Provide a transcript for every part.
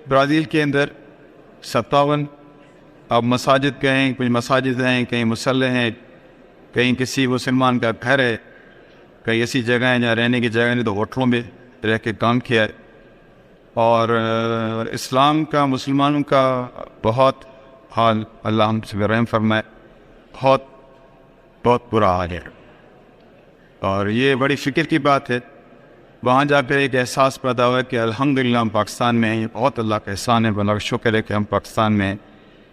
Brazil کے اندر 57 اب مساجد کہیں کچھ مساجد ہیں، کہیں مسلح ہیں، کہیں کسی مسلمان کا گھر ہے، کئی ایسی جگہ ہیں جہاں رہنے کی جگہ نہیں تو ہوٹلوں میں رہ کے کام کیا ہے. اور اسلام کا مسلمانوں کا بہت حال اللہ ہم سے رحم فرمائے، بہت بہت برا حال ہے. اور یہ بڑی فکر کی بات ہے. وہاں جا کر ایک احساس پیدا ہوا کہ الحمدللہ ہم پاکستان میں ہیں. یہ بہت اللہ کا احسان ہے، اللہ کا شکر ہے کہ ہم پاکستان میں ہیں،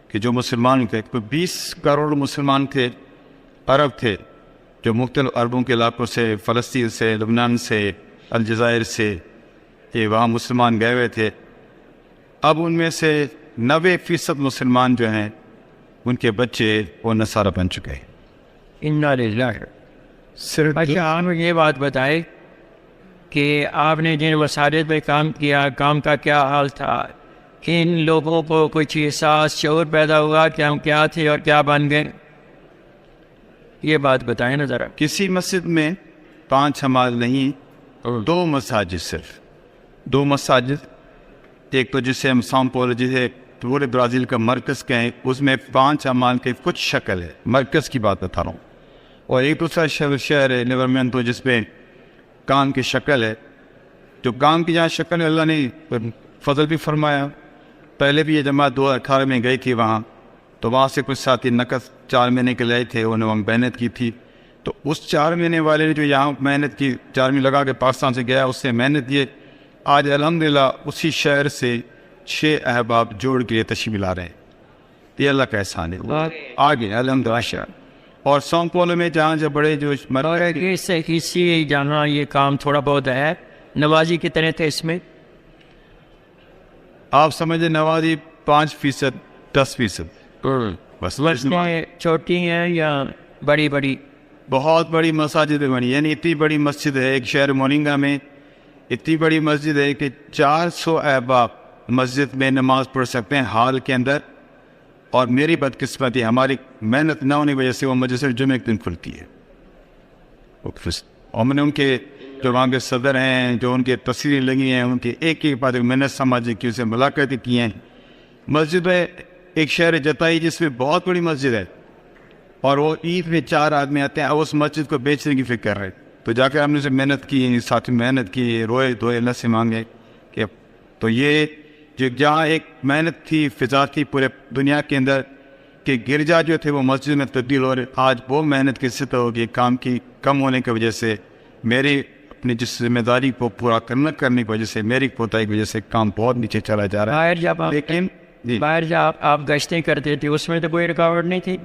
کہ جو مسلمان تھے، کوئی 20 کروڑ مسلمان تھے، عرب تھے، جو مختلف عربوں کے علاقوں سے، فلسطین سے، لبنان سے، الجزائر سے، یہ وہاں مسلمان گئے ہوئے تھے. اب ان میں سے 90% مسلمان جو ہیں ان کے بچے وہ نصارہ بن چکے ہیں. انا للہ. صرف اچھا، آپ یہ بات بتائے کہ آپ نے جن مساجد میں کام کیا، کام کا کیا حال تھا؟ ان لوگوں کو کچھ احساس شعور پیدا ہوا کہ ہم کیا تھے اور کیا بن گئے؟ یہ بات بتائیں نا ذرا. کسی مسجد میں 5 حمال نہیں، 2 مساجد، صرف 2 مساجد. ایک تو جسے ہم سان پولو، جسے پورے برازیل کا مرکز کہیں، اس میں 5 حمال کی کچھ شکل ہے، مرکز کی بات بتا رہا ہوں. اور ایک دوسرا شہر ہے لیورمنتو، جس میں کام کی شکل ہے. جو کام کی جہاں شکل ہے، اللہ نے فضل بھی فرمایا. پہلے بھی یہ جماعت 2018 میں گئی تھی وہاں، تو وہاں سے کچھ ساتھی نقص 4 مہینے کے لائے تھے، انہوں نے وہاں محنت کی تھی. تو اس 4 مہینے والے نے جو یہاں محنت کی، 4 مہینے لگا کے پاکستان سے گیا، اس سے محنت کی. آج الحمدللہ اسی شہر سے 6 احباب جوڑ کے تشریف لا رہے ہیں. یہ اللہ کا احسان ہے. آگے الحمدللہ. اور سان پولو میں جہاں جو بڑے جو سے کسی جانا یہ کام تھوڑا بہت ہے. نوازی کتنے تھے اس میں؟ آپ سمجھے نوازی 5%، 10%. بس چھوٹی ہیں یا بڑی بڑی؟ بہت بڑی مساجد بنی، یعنی اتنی بڑی مسجد ہے. ایک شہر موننگا میں اتنی بڑی مسجد ہے کہ 400 احباب مسجد میں نماز پڑھ سکتے ہیں ہال کے اندر. اور میری بدقسمتی، ہماری محنت نہ ہونے کی وجہ سے وہ مسجد جمعہ کے دن کھلتی ہے. اور میں نے ان کے جو وہاں کے صدر ہیں، جو ان کے تصویریں لگی ہیں، ان کی ایک ایک بات محنت سماجی کی، اسے ملاقاتیں کی ہیں. مسجد ہے ایک شہر جتائی جس میں بہت بڑی مسجد ہے، اور وہ عید میں 4 آدمی آتے ہیں، اس مسجد کو بیچنے کی فکر کر رہے. تو جا کے ہم نے اسے محنت کی، ساتھ میں محنت کی، روئے دھوئے، اللہ سے مانگے کہ تو یہ جو جہاں ایک محنت تھی، فضا تھی پورے دنیا کے اندر کہ گرجا جو تھے وہ مسجد میں تبدیل ہو رہے. آج وہ محنت کس سے ہوگی؟ کام کی کم ہونے کی وجہ سے، میری اپنی جس ذمہ داری کو پورا کرنے کی وجہ سے، میری کوتاہی کی وجہ سے کام بہت نیچے چلا جا رہا ہے. لیکن باہر جب آپ گشتیں کرتے تھے اس میں تو کوئی رکاوٹ نہیں تھی؟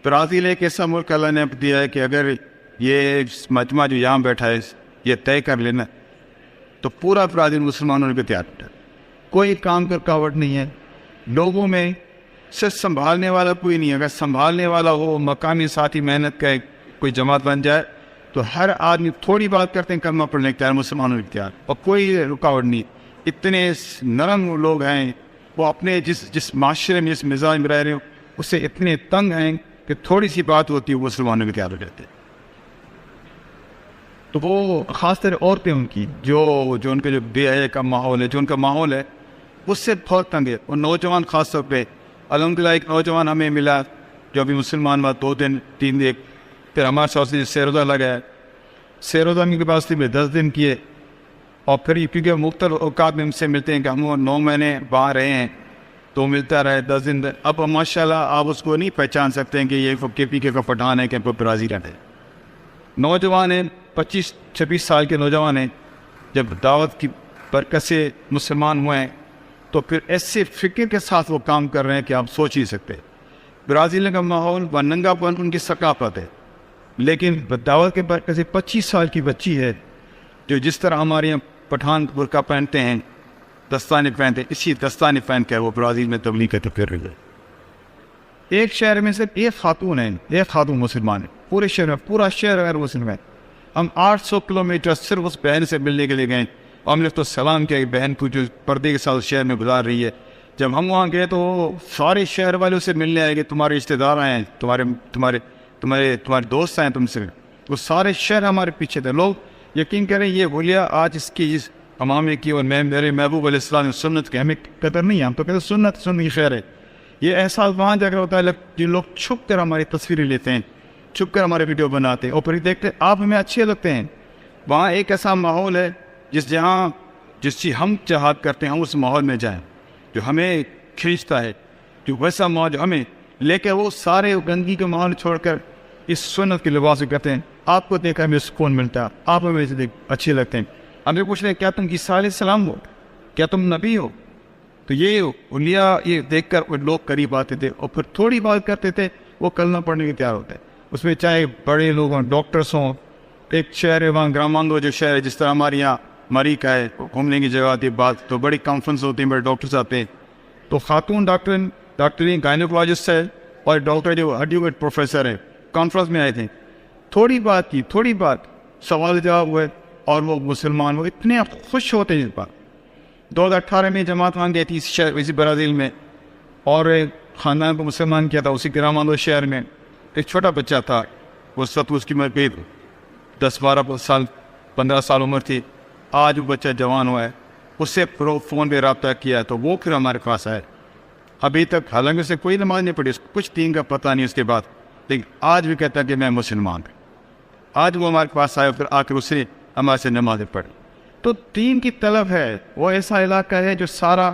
برازیل ایک ایسا ملک اللہ نے دیا ہے کہ اگر یہ مجمع جو یہاں بیٹھا ہے یہ طے کر لینا تو پورا برازیل مسلمانوں نے تیار بیٹھا. کوئی کام کا رکاوٹ نہیں ہے. لوگوں میں صرف سنبھالنے والا کوئی نہیں ہے. اگر سنبھالنے والا ہو، مقامی ساتھی محنت کا کوئی جماعت بن جائے تو ہر آدمی تھوڑی بات کرتے ہیں کلمہ پڑھنے کے تیار، مسلمانوں کے تیار، اور کوئی رکاوٹ نہیں. اتنے نرم لوگ ہیں، وہ اپنے جس معاشرے میں، جس مزاج میں رہ رہے ہو اس سے اتنے تنگ ہیں کہ تھوڑی سی بات ہوتی ہے وہ مسلمانوں کے تیار ہو جاتے ہیں. تو وہ خاص طور عورتیں ان کی جو ان کے جو بے حیائی کا ماحول ہے، جو ان کا ماحول ہے اس سے بہت تنگ ہے. اور نوجوان خاص طور پہ الحمدللہ ایک نوجوان ہمیں ملا جو ابھی مسلمان ہوا 2 دن 3 دن، پھر ہمارے ساتھ سے سیروزہ لگا ہے. سیروزہ کے پاس تھی 10 دن کیے، اور پھر کیونکہ مختلف اوقات میں ہم سے ملتے ہیں کہ ہم 9 مہینے وہاں رہے ہیں تو ملتا رہے 10 دن. اب ماشاءاللہ آپ اس کو نہیں پہچان سکتے ہیں کہ یہ کے پی کے کا پٹھان ہے کہ برازیل ہے. نوجوان ہیں، 25-26 سال کے نوجوان ہیں. جب دعوت کی برکت سے مسلمان ہوئے ہیں تو پھر ایسے فکر کے ساتھ وہ کام کر رہے ہیں کہ آپ سوچ ہی سکتے. برازیل کا ماحول و ننگا پن ان کی ثقافت ہے، لیکن دعوت کے برکت سے 25 سال کی بچی ہے جو جس طرح ہمارے یہاں پٹھان برقع پہنتے ہیں، دستانے پہنتے ہیں، اسی دستانے پہن کے وہ برازیل میں تبلیغ کرتے پھر رہی ہے. ایک شہر میں صرف ایک خاتون ہے، ایک خاتون مسلمان ہے پورے شہر میں، پورا شہر غیر مسلم ہے. ہم 800 کلومیٹر صرف اس بہن سے ملنے کے لیے گئے، اور ہم نے تو سلام کیا بہن کو جو پردے کے ساتھ شہر میں گزار رہی ہے. جب ہم وہاں گئے تو سارے شہر والوں سے ملنے آئے کہ تمہارے رشتے دار آئے ہیں، تمہارے دوست ہیں تم سے. وہ سارے شہر ہمارے پیچھے تھے. لوگ یقین کریں یہ بولیا آج اس کی امام کی اور میں میرے محبوب علیہ السلام سنت کی ہمیں قدر نہیں ہے. ہم تو کہتے سنت کی خیر ہے. یہ احساس وہاں جا کر ہوتا ہے جن لوگ چھپ کر ہماری تصویریں لیتے ہیں, چھپ کر ہمارے ویڈیو بناتے ہیں اور پھر دیکھتے آپ ہمیں اچھے لگتے ہیں. وہاں ایک ایسا ماحول ہے جس چیز ہم چاہت کرتے ہیں ہم اس ماحول میں جائیں, جو ہمیں کھینچتا ہے, جو ویسا ماحول جو ہمیں لے کے وہ سارے گندگی کے ماحول چھوڑ کر اس سنت کے لباس میں کرتے ہیں. آپ کو دیکھ کر ہمیں سکون ملتا ہے, آپ ہمیں اچھے لگتے ہیں. ہمیں پوچھ رہے ہیں کیا تم عیسیٰ علیہ السلام ہو, کیا تم نبی ہو؟ تو یہ اولیاء یہ دیکھ کر وہ لوگ قریب آتے تھے اور پھر تھوڑی بات کرتے تھے وہ کلمہ پڑھنے کے تیار ہوتے ہیں. اس میں چاہے بڑے لوگ ہوں, ڈاکٹرس ہوں. ایک شہر ہے وہاں گرامانگو جو شہر ہے, جس طرح ہمارے یہاں مری کا ہے, گھومنے کی جگہ آتی ہے, بات تو بڑی کانفرنس ہوتی ہیں, بڑے ڈاکٹرس آتے ہیں. تو خاتون ڈاکٹر گائنیکولوجسٹ ہے اور ڈاکٹر جو ہڈیوں کے پروفیسر ہے کانفرنس میں آئے تھے. تھوڑی بات سوال جواب ہوئے اور وہ مسلمان وہ اتنے خوش ہوتے ہیں. اس بات 2018 میں جماعت وہاں گئی تھی اسی برازیل میں, اور خاندان کو مسلمان کیا تھا اسی گرامانگو شہر میں. ایک چھوٹا بچہ تھا, اس وقت اس کی عمر قریب 10-12 سال 15 سال عمر تھی. آج وہ بچہ جوان ہوا ہے, اس سے فون پہ رابطہ کیا تو وہ پھر ہمارے پاس آئے. ابھی تک حالانکہ اسے کوئی نماز نہیں پڑھی, کچھ دین کا پتہ نہیں اس کے بعد, لیکن آج بھی کہتا ہے کہ میں مسلمان ہوں. آج وہ ہمارے پاس آئے پھر آ کر اسے ہمارے سے نمازیں پڑھی. تو دین کی طلب ہے, وہ ایسا علاقہ ہے جو سارا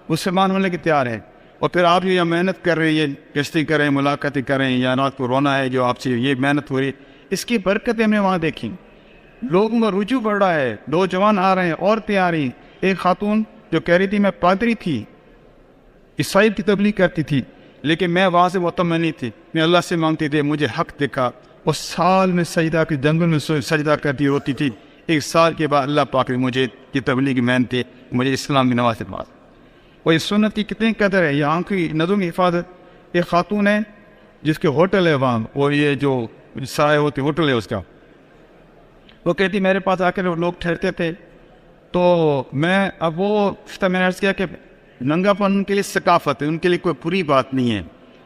مسلمان ہونے کے تیار ہے. اور پھر آپ یہ محنت کر رہے ہیں, کشتی کریں, ملاقاتیں کریں, یا رات کو رونا ہے جو آپ سے یہ محنت ہو رہی ہے, اس کی برکتیں ہم نے وہاں دیکھیں. لوگوں کا رجوع بڑھ رہا ہے, نوجوان آ رہے ہیں, عورتیں آ رہی ہیں. ایک خاتون جو کہہ رہی تھی میں پادری تھی, عیسائی کی تبلیغ کرتی تھی, لیکن میں وہاں سے مطمئن نہیں تھی, میں اللہ سے مانگتی تھی مجھے حق دکھا. اور سال میں سجدہ کے جنگل میں سجدہ کرتی ہوتی تھی. ایک سال کے بعد اللہ پاک نے مجھے یہ تبلیغ کی محنت تھی, مجھے اسلام کی نواز سے بات. اور اس سنت کی کتنی قدر ہے, یہاں کی نظم کی حفاظت. ایک خاتون ہے جس کے ہوٹل ہے وہاں, اور یہ جو سائے ہوتے ہوٹل ہے اس کا, وہ کہتی میرے پاس آ کر لوگ ٹھہرتے تھے. تو اب میں نے عرض کیا کہ ننگا پن ان کے لیے ثقافت ہے, ان کے لیے کوئی بری بات نہیں ہے.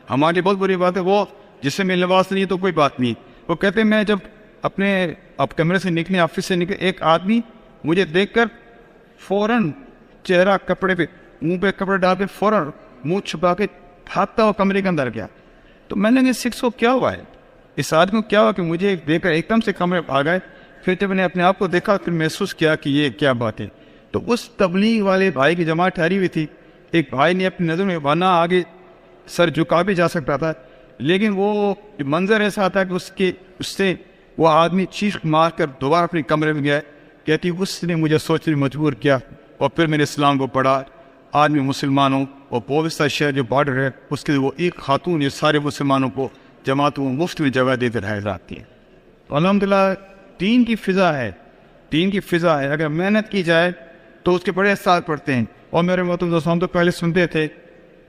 ہماری بہت بری بات ہے وہ جس میں لباس نہیں ہے تو کوئی بات نہیں. وہ کہتے میں جب اب کمرے سے نکلے, آفس سے نکلے, ایک آدمی مجھے دیکھ کر فوراً چہرہ کپڑے پہ منہ پہ کپڑے ڈال کے فوراً منہ چھپا کے بھاگتا ہوا کمرے کے اندر گیا. تو میں نے کہا سکس کو کیا ہوا ہے, اس آدمی کو کیا ہوا کہ مجھے دیکھ کر ایک دم سے کمرے پہ آ گئے. پھر جب میں نے اپنے آپ کو دیکھا پھر محسوس کیا کہ یہ کیا بات ہے. تو اس تبلیغ والے بھائی کی جماعت ٹھہری ہوئی تھی. ایک بھائی نے اپنی نظر میں ورنہ آگے سر جھکا بھی جا سکتا تھا, لیکن وہ منظر ایسا تھا کہ اس سے وہ آدمی چیخ مار کر دوبارہ اپنے کمرے میں گیا. کہتی اس نے مجھے سوچنے مجبور کیا اور پھر میں نے اسلام کو پڑھا. آج میں مسلمان ہوں, اور بوستہ شہر جو بارڈر ہے اس کے وہ ایک خاتون یہ سارے مسلمانوں کو جماعتوں کو مفت میں جگہ دیتے رہ جاتی ہے. تو الحمدللہ دین کی فضا ہے, دین کی فضا ہے. اگر محنت کی جائے تو اس کے بڑے اثرات پڑتے ہیں. اور میرے محترم دوستوں, ہم تو پہلے سنتے تھے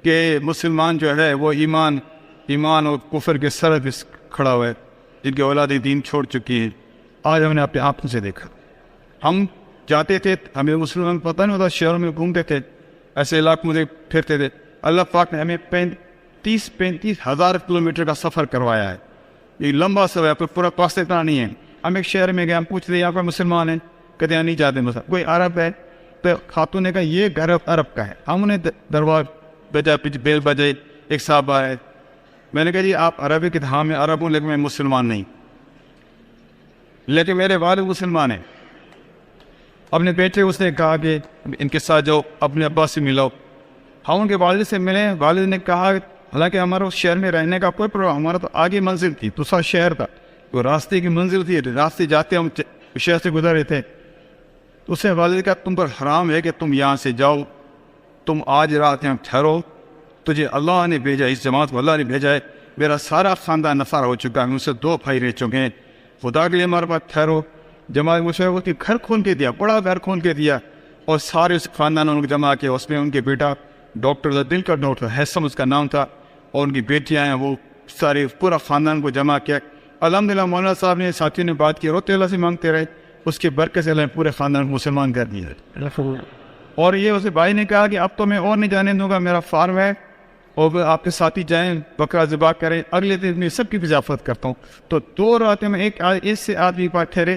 کہ مسلمان جو ہے وہ ایمان اور کفر کے سر پہ کھڑا ہوا ہے, جن کے اولاد دین چھوڑ چکی ہے. آج ہم نے اپنے آنکھوں سے دیکھا. ہم جاتے تھے, ہمیں مسلمان پتہ نہیں ہوتا, شہروں میں گھومتے تھے, ایسے علاقوں میں پھرتے تھے. اللہ پاک نے ہمیں 35 ہزار کلومیٹر کا سفر کروایا ہے. یہ لمبا سفر ہے, پورا پاستے اتنا نہیں ہے. ہم ایک شہر میں گئے, ہم پوچھ رہے یہاں پر مسلمان ہیں, کہتے ہیں نہیں جاتے مسلمان. کوئی عرب ہے تو خاتون نے کہا یہ گھر عرب کا ہے. ہم انہیں دربار بجا بیل بجے, ایک صاحب آئے. میں نے کہا جی آپ عرب ہے؟ کہ ہاں میں عرب ہوں لیکن میں مسلمان نہیں, لیکن میرے والد مسلمان ہیں. اپنے بیٹے اس نے کہا کہ ان کے ساتھ جاؤ, اپنے ابا سے ملاؤ. ہم ان کے والد سے ملے. والد نے کہا حالانکہ ہمارا اس شہر میں رہنے کا کوئی پروگرام, ہمارا تو آگے منزل تھی, دوسرا شہر تھا, تو راستے کی منزل تھی, راستے جاتے ہم شہر سے گزر رہے تھے. تو اس نے والد کہا تم پر حرام ہے کہ تم یہاں سے جاؤ, تم آج رات یہاں ٹھہرو, تجھے اللہ نے بھیجا, اس جماعت کو اللہ نے بھیجا ہے. میرا سارا خاندان نفار ہو چکا ہے, مجھ سے 2 بھائی رہ چکے ہیں, خدا کے لیے ہمارے پاس ٹھہرو. جماعت مشورہ ہوتی, گھر کھول کے دیا, بڑا گھر کھول کے دیا, اور سارے اس خاندان ان کو جمع کیا. اس میں ان کے بیٹا ڈاکٹر دل کا ڈاکٹر حسم اس کا نام تھا, اور ان کی بیٹیاں ہیں, وہ سارے پورا خاندان کو جمع کیا. الحمدللہ مولانا صاحب نے ساتھیوں نے بات کی, روتے اللہ سے مانگتے رہے, اس کے برکت سے اللہ نے پورے خاندان کو مسلمان کر دیا. اور یہ اسے بھائی نے کہا کہ اب تو میں اور نہیں جانے دوں گا, میرا فارم ہے, اور آپ کے ساتھی جائیں بکرا ذبح کریں, اگلے دن میں سب کی اضافت کرتا ہوں. تو 2 راتیں میں ایک سے آدمی پاس ٹھہرے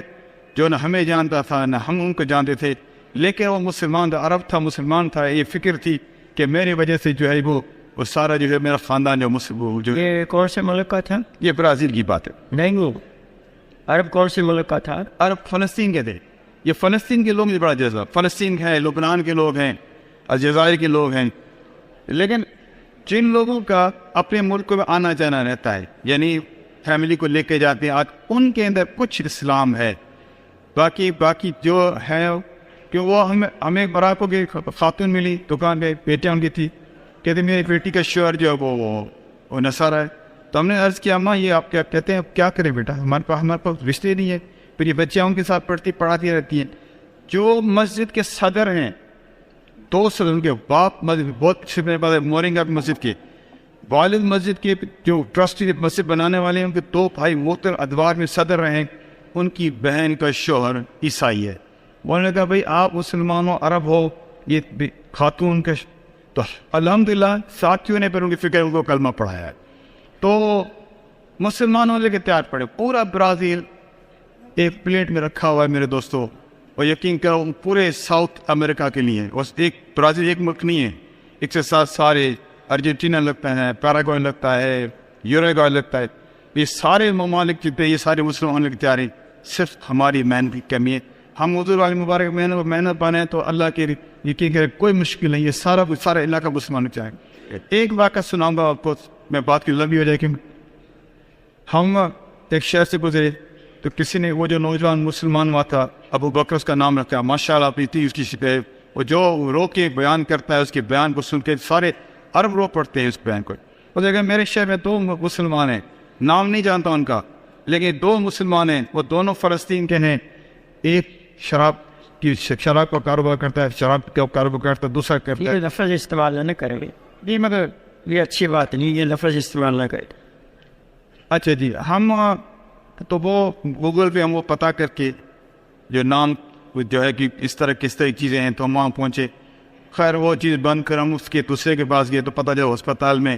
جو نہ ہمیں جانتا تھا نہ ہم ان کو جانتے تھے. لیکن وہ مسلمان تھا، عرب تھا، مسلمان تھا. یہ فکر تھی کہ میری وجہ سے جو ہے وہ سارا جو ہے میرا خاندان جو یہ کون سے ملک کا تھا؟ یہ برازیل کی بات ہے. نہیں، وہ عرب کون سے ملک کا تھا؟ عرب فلسطین کے تھے. یہ فلسطین کے لوگ مجھے بڑا جذبہ، فلسطین ہیں، لبنان کے لوگ ہیں، الجزائر کے لوگ ہیں. لیکن جن لوگوں کا اپنے ملک میں آنا جانا رہتا ہے، یعنی فیملی کو لے کے جاتے ہیں، آج ان کے اندر کچھ اسلام ہے. باقی جو ہے کہ وہ ہمیں براکوں کی خاتون ملی دکان پہ، بیٹیاں ان کی تھی، کہتے میری بیٹی کا شوہر جو ہے وہ نصارہ ہے. تو ہم نے عرض کیا اماں یہ آپ کیا کہتے ہیں، کیا کریں بیٹا، ہمارے پاس رشتے نہیں ہے. پھر یہ بچیاں ان کے ساتھ پڑھاتی رہتی ہیں. جو مسجد کے صدر ہیں، 2 سال ان کے باپ بہت مورنگا مسجد کے والد، مسجد کے جو ٹرسٹی مسجد بنانے والے ہیں، ان کے 2 بھائی محترم ادوار میں صدر رہے. ان کی بہن کا شوہر عیسائی ہے. انہوں نے کہا بھائی آپ مسلمان ہو، عرب ہو، یہ خاتون کا تو الحمدللہ ساتھیوں نے پھر ان کی فکر ان کو کلمہ پڑھایا ہے. تو مسلمان ہونے کے تیار پڑے. پورا برازیل ایک پلیٹ میں رکھا ہوا ہے میرے دوستوں، اور یقین کرو پورے ساؤتھ امریکہ کے لیے. بس برازیل ایک ملک نہیں ہے، ایک سے ساتھ سارے ارجنٹینا لگتا ہے، پیراگوئے لگتا ہے، یوروگوئے لگتا ہے. یہ سارے ممالک جتنے یہ سارے مسلمان ہونے کے تیار ہیں. صرف ہماری محنت کی کمی ہے. ہم حضور والی مبارک محنت بنے تو اللہ کے یقین کرے کوئی مشکل نہیں. یہ سارا علاقہ مسلمان چاہیں. ایک واقعہ سناؤں گا آپ کو، میں بات کی لمبی ہو جائے. کہ ہم ایک شہر سے گزرے تو کسی نے وہ جو نوجوان مسلمان ہوا تھا، ابو بکر اس کا نام رکھا، ماشاء اللہ اپنی تھی اس کی شکایت. وہ جو رو کے بیان کرتا ہے، اس کے بیان کو سن کے سارے عرب رو پڑتے ہیں اس بیان کو. وہ دیکھا میرے شہر میں 2 مسلمان ہیں، نام نہیں جانتا ان کا، لیکن 2 مسلمان ہیں، وہ دونوں فلسطین کے ہیں. ایک شراب کا کاروبار کرتا ہے، شراب کا کاروبار کرتا ہے، دوسرا کرتا ہے. یہ لفظ استعمال نہ کریں گے جی، مگر یہ اچھی بات نہیں، یہ لفظ استعمال نہ کریں. اچھا جی، ہم تو وہ گوگل پہ ہم وہ پتہ کر کے جو نام جو ہے کہ کس طرح چیزیں ہیں تو ہم وہاں پہنچے. خیر وہ چیز بند کر ہم اس کے دوسرے کے پاس گئے تو پتہ چلا ہسپتال میں.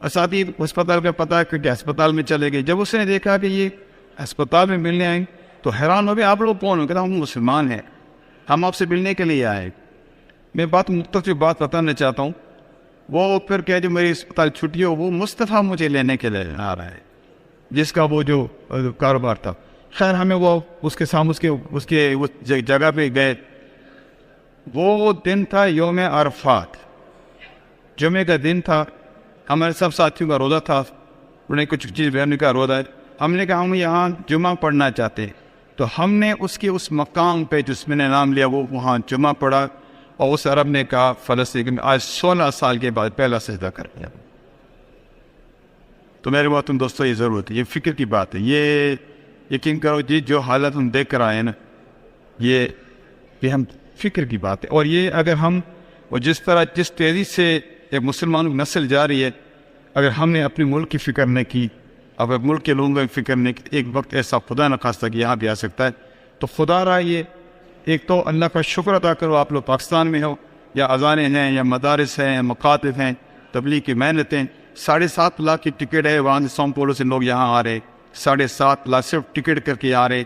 ساتھی ہسپتال کا پتہ کر کے ہسپتال میں چلے گئے. جب اس نے دیکھا کہ یہ ہسپتال میں ملنے آئیں تو حیران ہو گئے. آپ لوگ کون ہو؟ کہتا ہم مسلمان ہیں، ہم آپ سے ملنے کے لیے آئے. میں مختصر بات بتانا چاہتا ہوں. وہ پھر کہہ جو میری اسپتال چھٹی ہو، وہ مصطفیٰ مجھے لینے کے لیے آ رہا ہے، جس کا وہ جو کاروبار تھا. خیر ہمیں وہ اس کے سامنے اس جگہ پہ گئے. وہ دن تھا یوم عرفات، جمعے کا دن تھا. ہمارے سب ساتھیوں کا روزہ تھا. انہوں نے کچھ چیز بیان کا روزہ ہے. ہم نے کہا ہم یہاں جمعہ پڑھنا چاہتے ہیں. تو ہم نے اس مقام پہ جس میں نے نام لیا وہ وہاں جمعہ پڑھا. اور اس عرب نے کہا فلسطین میں آج 16 سال کے بعد پہلا سجدہ کر دیا. تو میرے بات تم دوستوں یہ ضرورت ہے، یہ فکر کی بات ہے. یہ یقین کرو جی جو حالت ہم دیکھ کر آئے ہیں نا، یہ ہم فکر کی بات ہے. اور یہ اگر ہم جس تیزی سے ایک مسلمان نسل جا رہی ہے، اگر ہم نے اپنے ملک کی فکر نہیں کی، اگر ملک کے لوگوں کی فکر نہیں کی، ایک وقت ایسا خدا نہ خواستہ کہ یہاں بھی آ سکتا ہے. تو خدا رہا یہ ایک تو اللہ کا شکر ادا کرو آپ لوگ پاکستان میں ہو، یا اذانیں ہیں، یا مدارس ہیں، یا مکاتب ہیں، تبلیغ کی محنتیں. 7.5 لاکھ کی ٹکٹ ہے وہاں سے ساؤ پولو سے لوگ یہاں آ رہے. 7.5 لاکھ صرف ٹکٹ کر کے آ رہے.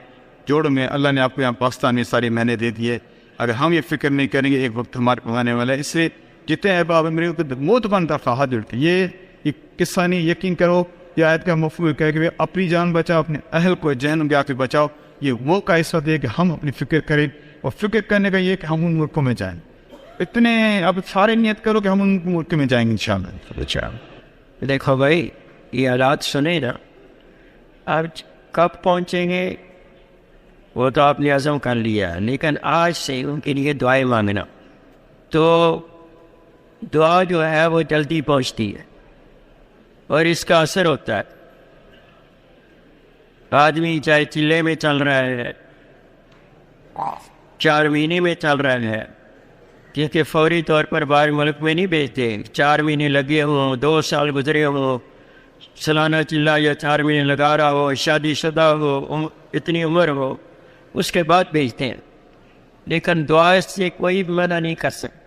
جوڑ میں اللہ نے آپ کو یہاں پاکستان میں ساری محنت دے دی ہے. اگر ہم یہ فکر نہیں کریں گے ایک وقت ہمارے پہنچانے والا ہے. اس سے جتنے احباب ہیں میرے موت بنتا ہاتھ جڑتے. یہ قصہ نہیں، یقین کرو یہ آیت کا مفہوم ہے کہ اپنی جان بچاؤ، اپنے اہل کو جہنم کے آ بچاؤ. یہ وہ کا اس وقت ہے کہ ہم اپنی فکر کریں، اور فکر کرنے کا یہ کہ ہم ان ملکوں میں جائیں. اتنے اب سارے نیت کرو کہ ہم ان ملک میں جائیں گے انشاءاللہ. دیکھو بھائی یہ حالات سنے نا، اب کب پہنچیں گے وہ تو آپ نے عزم کر لیا، لیکن آج سے ان کے لیے دعائیں مانگنا. تو دعا جو ہے وہ جلدی پہنچتی ہے اور اس کا اثر ہوتا ہے. آدمی چاہے چلے میں چل رہا ہے، 4 مہینے میں چل رہا ہے، کیونکہ فوری طور پر باہر ملک میں نہیں بھیجتے. 4 مہینے لگے ہوں، 2 سال گزرے ہوں، سالانہ چلا یا 4 مہینے لگا رہا ہو، شادی شدہ ہو، اتنی عمر ہو، اس کے بعد بھیجتے ہیں. لیکن دعا سے کوئی منع نہیں کر سکتا.